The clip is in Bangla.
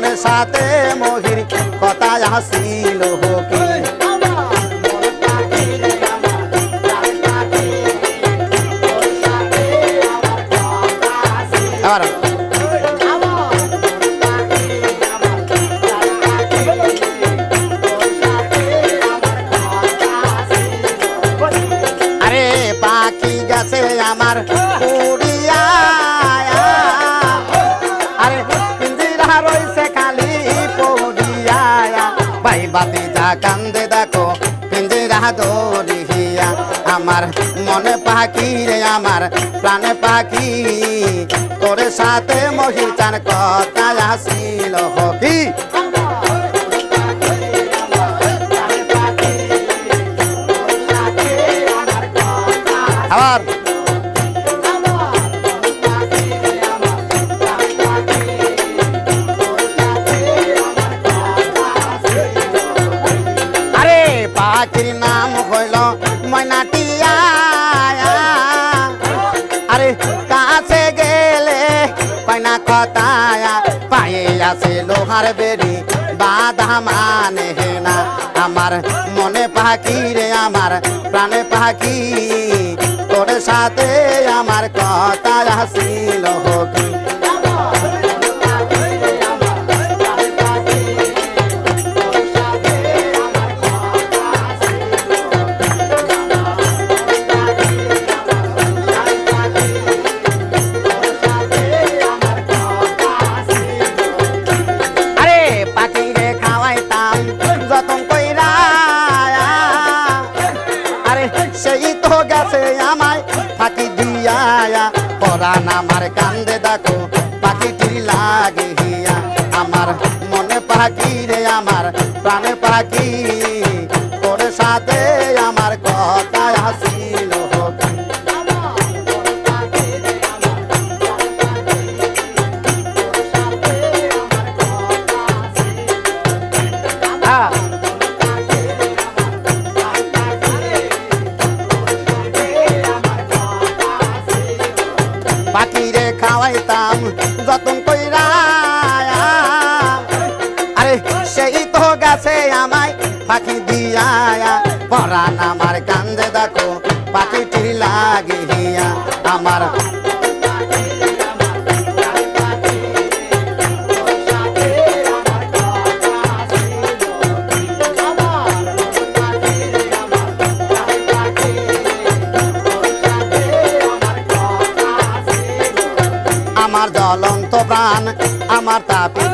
মনের সাথে মহির কথা আসিল কি আবার আরে পাখি গেছে আমার উড়িয়া আরে পিঞ্জিরা রইছে খালি পড়িয়া ভাই বাতি যা কান্দে দেখো পিঞ্জিরা দরিয়া আমার মনে পাখি রে আমার প্রাণে পাখি তোর সাথে মহির চান কথা আসিল কি আবার আরে পাখির নাম হইল ময়নাটিয়া আরে কাছে গেলে কয়না কথায়া পায়ে আছে লোহার বেরি বাধা মানে না আমার মনে পাখি রে আমার প্রাণে পাখি তোর সাথে আমার কথা আসিল কি আরে পাখি রে খাওয়াইতাম যতন কইরা আরে সেই তো গেছে আমায় ফাঁকি দিয়া পরাণ আমার কান্দে দেখো পাখিটি লাগে হিয়া আমার মনে পাখি রে আমার প্রাণে পাখি তোর সাথে আমার কথা আসিল পাখি রে খাওয়াইতাম যতন কইরা আরে সেই তো গেছে আমায় পাখি দিয়া পরাণ আমার কান্দে দেখো পাখিটি লাগে হিয়া আমার আমার জ্বলন্ত প্রাণ আমার তাপি